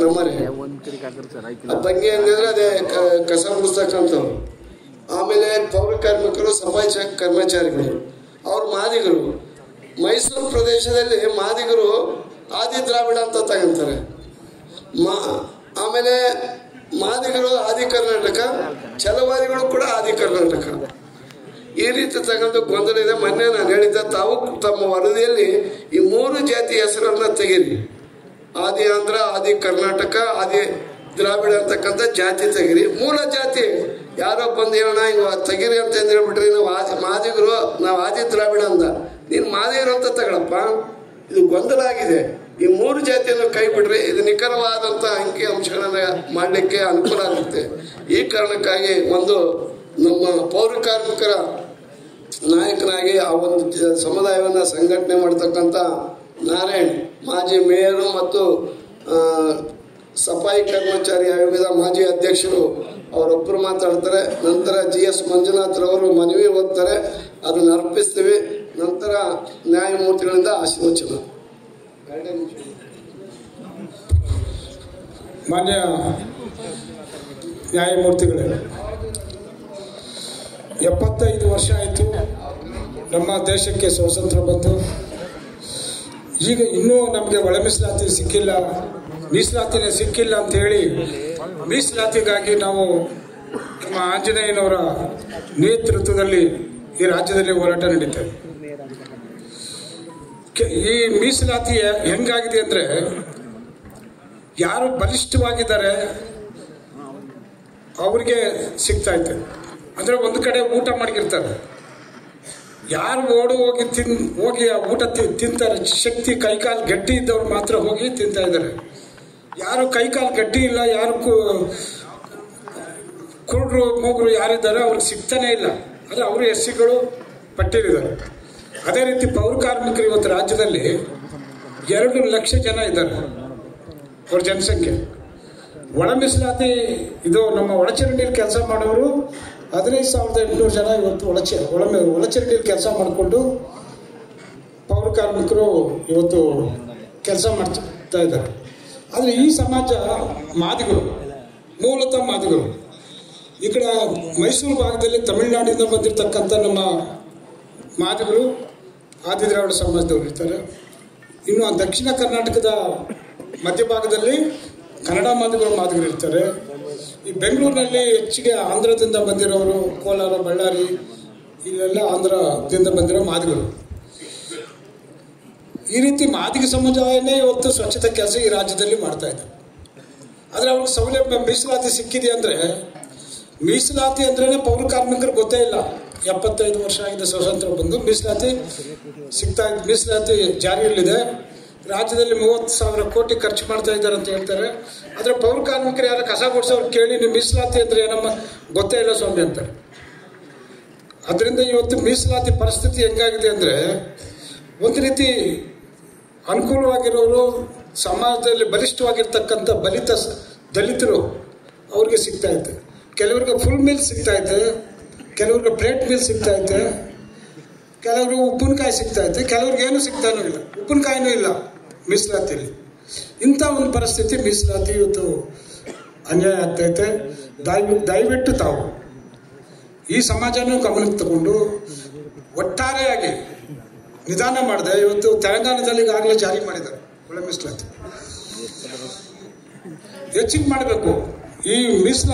ನಮ್ಮನೆ ಬಂಗಿ ಅಂದ್ರೆ ಅದೇ ಕಸ ಗುಡಿಸ್ತಕ್ಕಂಥವ್ರು. ಆಮೇಲೆ ಪೌರ ಕಾರ್ಮಿಕರು, ಸಫಾಯಿ ಕರ್ಮಚಾರಿಗಳು, ಅವ್ರ ಮಾದಿಗರು. ಮೈಸೂರು ಪ್ರದೇಶದಲ್ಲಿ ಮಾದಿಗರು ಆದಿ ದ್ರಾವಿಡ ಅಂತ ತಗೊಂತಾರೆ. ಆಮೇಲೆ ಮಾದಿಗರು ಆದಿ ಕರ್ನಾಟಕ, ಛಲವಾದಿಗಳು ಕೂಡ ಆದಿ ಕರ್ನಾಟಕ. ಈ ರೀತಿ ತಗೊಂಡು ಗೊಂದಲ ಇದೆ. ಮೊನ್ನೆ ನಾನು ಹೇಳಿದ್ದ, ತಾವು ತಮ್ಮ ವರದಿಯಲ್ಲಿ ಈ 3 ಜಾತಿ ಹೆಸರನ್ನ ತೆಗೀರಿ. ಆದಿ ಆಂಧ್ರ, ಆದಿ ಕರ್ನಾಟಕ, ಆದಿ ದ್ರಾವಿಡ ಅಂತಕ್ಕಂಥ ಜಾತಿ ತೆಗೀರಿ. ಮೂಲ ಜಾತಿ ಯಾರೋ ಬಂದು ಹೇಳೋಣ ಇವ ತೆಗೀರಿ ಅಂತ ಹೇಳ್ಬಿಟ್ರಿ. ನಾವು ಮಾದಿಗರು, ನಾವು ಆದಿ ದ್ರಾವಿಡ ಅಂದ, ನೀನು ಮಾದಿಗರು ಅಂತ ತಗೊಳಪ್ಪ. ಇದು ಗೊಂದಲ ಆಗಿದೆ. ಈ 3 ಜಾತಿಯನ್ನು ಕೈ ಬಿಡ್ರಿ. ಇದು ನಿಖರವಾದಂಥ ಅಂಕಿ ಅಂಶಗಳನ್ನ ಮಾಡಲಿಕ್ಕೆ ಅನುಕೂಲ ಆಗುತ್ತೆ. ಈ ಕಾರಣಕ್ಕಾಗಿ ಒಂದು ನಮ್ಮ ಪೌರ ಕಾರ್ಮಿಕರ ನಾಯಕನಾಗಿ ಆ ಒಂದು ಸಮುದಾಯವನ್ನು ಸಂಘಟನೆ ಮಾಡ್ತಕ್ಕಂಥ ನಾರಾಯಣ್, ಮಾಜಿ ಮೇಯರು ಮತ್ತು ಸಫಾಯಿ ಕರ್ಮಚಾರಿ ಆಯೋಗದ ಮಾಜಿ ಅಧ್ಯಕ್ಷರು, ಅವರೊಬ್ಬರು ಮಾತಾಡ್ತಾರೆ. ನಂತರ GS ಮಂಜುನಾಥ್ ರವರು ಮನವಿ ಓದ್ತಾರೆ, ಅದನ್ನು ಅರ್ಪಿಸ್ತೀವಿ. ನಂತರ ನ್ಯಾಯಮೂರ್ತಿಗಳಿಂದ ಆಶೀರ್ವಚನ. ಮಾನ್ಯ ನ್ಯಾಯಮೂರ್ತಿಗಳೇ, 75 ವರ್ಷ ಆಯಿತು ನಮ್ಮ ದೇಶಕ್ಕೆ ಸ್ವಾತಂತ್ರ್ಯ ಬಂತು. ಈಗ ಇನ್ನೂ ನಮಗೆ ಒಳ ಮೀಸಲಾತಿ ಸಿಕ್ಕಿಲ್ಲ, ಮೀಸಲಾತಿನೇ ಸಿಕ್ಕಿಲ್ಲ ಅಂತ ಹೇಳಿ ಮೀಸಲಾತಿಗಾಗಿ ನಾವು ನಮ್ಮ ಆಂಜನೇಯನವರ ನೇತೃತ್ವದಲ್ಲಿ ಈ ರಾಜ್ಯದಲ್ಲಿ ಹೋರಾಟ ನಡೀತದೆ. ಈ ಮೀಸಲಾತಿ ಹೆಂಗಾಗಿದೆ ಅಂದರೆ, ಯಾರು ಬಲಿಷ್ಠವಾಗಿದ್ದಾರೆ ಅವ್ರಿಗೆ ಸಿಗ್ತಾ ಇತ್ತು. ಅಂದರೆ ಒಂದು ಕಡೆ ಊಟ ಮಾಡಿರ್ತಾರೆ, ಯಾರು ಹೋಗಿ ಆ ಊಟ ತಿಂತಾರೆ. ಶಕ್ತಿ ಕೈಕಾಲು ಗಟ್ಟಿ ಇದ್ದವ್ರು ಮಾತ್ರ ಹೋಗಿ ತಿಂತಾ ಇದ್ದಾರೆ. ಯಾರು ಕೈಕಾಲು ಗಟ್ಟಿ ಇಲ್ಲ, ಯಾರು ಕುರುಡ್ರು ಮೂಗರು ಯಾರಿದ್ದಾರೆ ಅವ್ರಿಗೆ ಸಿಗ್ತಾನೆ ಇಲ್ಲ. ಅಂದರೆ ಅವರು SCಗಳು ಪಟ್ಟಿದ್ದಾರೆ. ಅದೇ ರೀತಿ ಪೌರ ಕಾರ್ಮಿಕರು ಇವತ್ತು ರಾಜ್ಯದಲ್ಲಿ 2 ಲಕ್ಷ ಜನ ಇದ್ದಾರೆ. ಅವ್ರ ಜನಸಂಖ್ಯೆ ಒಳ ಮೀಸಲಾತಿ ಇದು ನಮ್ಮ ಒಳಚರಂಡಿಯಲ್ಲಿ ಕೆಲಸ ಮಾಡೋರು 15,800 ಜನ ಇವತ್ತು ಒಳಚರಂಡಿಯಲ್ಲಿ ಕೆಲಸ ಮಾಡಿಕೊಂಡು ಪೌರ ಕಾರ್ಮಿಕರು ಇವತ್ತು ಕೆಲಸ ಮಾಡ್ತಾ ಇದ್ದಾರೆ. ಆದರೆ ಈ ಸಮಾಜ ಮಾದಿಗರು, ಮೂಲತಃ ಮಾದಿಗರು. ಈ ಕಡೆ ಮೈಸೂರು ಭಾಗದಲ್ಲಿ ತಮಿಳುನಾಡಿಂದ ಬಂದಿರತಕ್ಕಂಥ ನಮ್ಮ ಮಾದಿಗರು ಆದಿ ದ್ರಾವಿಡ ಸಮಾಜದವರು ಇರ್ತಾರೆ. ಇನ್ನು ದಕ್ಷಿಣ ಕರ್ನಾಟಕದ ಮಧ್ಯಭಾಗದಲ್ಲಿ ಕನ್ನಡ ಮಾದಿಗರು ಇರ್ತಾರೆ. ಈ ಬೆಂಗಳೂರಿನಲ್ಲಿ ಹೆಚ್ಚಿಗೆ ಆಂಧ್ರದಿಂದ ಬಂದಿರೋರು, ಕೋಲಾರ, ಬಳ್ಳಾರಿ, ಇಲ್ಲೆಲ್ಲ ಆಂಧ್ರದಿಂದ ಬಂದಿರೋ ಮಾದಿಗರು. ಈ ರೀತಿ ಮಾದಿಗ ಸಮುದಾಯನೇ ಇವತ್ತು ಸ್ವಚ್ಛತೆ ಕೆಲಸ ಈ ರಾಜ್ಯದಲ್ಲಿ ಮಾಡ್ತಾ ಇದೆ. ಆದರೆ ಅವ್ರಿಗೆ ಸೌಲಭ್ಯ ಮೀಸಲಾತಿ ಸಿಕ್ಕಿದೆ ಅಂದರೆ, ಮೀಸಲಾತಿ ಅಂದ್ರೇ ಪೌರ ಕಾರ್ಮಿಕರು ಗೊತ್ತೇ ಇಲ್ಲ. 75 ವರ್ಷ ಆಗಿದೆ ಸ್ವಾತಂತ್ರ್ಯ ಬಂದು, ಮೀಸಲಾತಿ ಸಿಗ್ತಾ ಇದೆ. ಮೀಸಲಾತಿ ಜಾರಿಯಲ್ಲಿದೆ. ರಾಜ್ಯದಲ್ಲಿ 30,000 ಕೋಟಿ ಖರ್ಚು ಮಾಡ್ತಾ ಇದ್ದಾರೆ ಅಂತ ಹೇಳ್ತಾರೆ. ಆದರೆ ಪೌರ ಕಾರ್ಮಿಕರು ಯಾರು ಕಸ ಗುಡಿಸೋರು ಕೇಳಿ, ನೀವು ಮೀಸಲಾತಿ ಅಂದರೆ ಏನಮ್ಮ ಗೊತ್ತೇ ಇಲ್ಲ ಸ್ವಾಮಿ ಅಂತಾರೆ. ಅದರಿಂದ ಇವತ್ತು ಮೀಸಲಾತಿ ಪರಿಸ್ಥಿತಿ ಹೆಂಗಾಗಿದೆ ಅಂದರೆ, ಒಂದು ರೀತಿ ಅನುಕೂಲವಾಗಿರೋರು, ಸಮಾಜದಲ್ಲಿ ಬಲಿಷ್ಠವಾಗಿರ್ತಕ್ಕಂಥ ದಲಿತರು ಅವ್ರಿಗೆ ಸಿಗ್ತಾ ಇದೆ. ಕೆಲವ್ರಿಗೆ ಫುಲ್ ಮೀಲ್ ಸಿಗ್ತಾ ಇದೆ, ಕೆಲವ್ರಿಗೆ ಪ್ಲೇಟ್ ಮೀಲ್ ಸಿಗ್ತಾ ಇದೆ, ಕೆಲವ್ರಿಗೆ ಉಪ್ಪಿನಕಾಯಿ ಸಿಗ್ತಾ ಇದೆ, ಕೆಲವ್ರಿಗೆ ಏನು ಸಿಗ್ತಾನೂ ಇಲ್ಲ, ಉಪ್ಪಿನಕಾಯಿನೂ ಇಲ್ಲ ಮೀಸಲಾತಿಯಲ್ಲಿ. ಇಂಥ ಒಂದು ಪರಿಸ್ಥಿತಿ ಮೀಸಲಾತಿ ಇವತ್ತು ಅನ್ಯಾಯ ಆಗ್ತೈತೆ. ದಯವಿಟ್ಟು ತಾವು ಈ ಸಮಾಜನೂ ಗಮನಕ್ಕೆ ತಗೊಂಡು ಒಟ್ಟಾರೆಯಾಗಿ ನಿಧಾನ ಮಾಡಿದೆ. ಇವತ್ತು ತೆಲಂಗಾಣದಲ್ಲಿ ಈಗಾಗಲೇ ಜಾರಿ ಮಾಡಿದ್ದಾರೆ ಒಳ ಮೀಸಲಾತಿ. ಹೆಚ್ಚಿಗೆ ಮಾಡಬೇಕು ಈ ಮೀಸಲಾತಿ.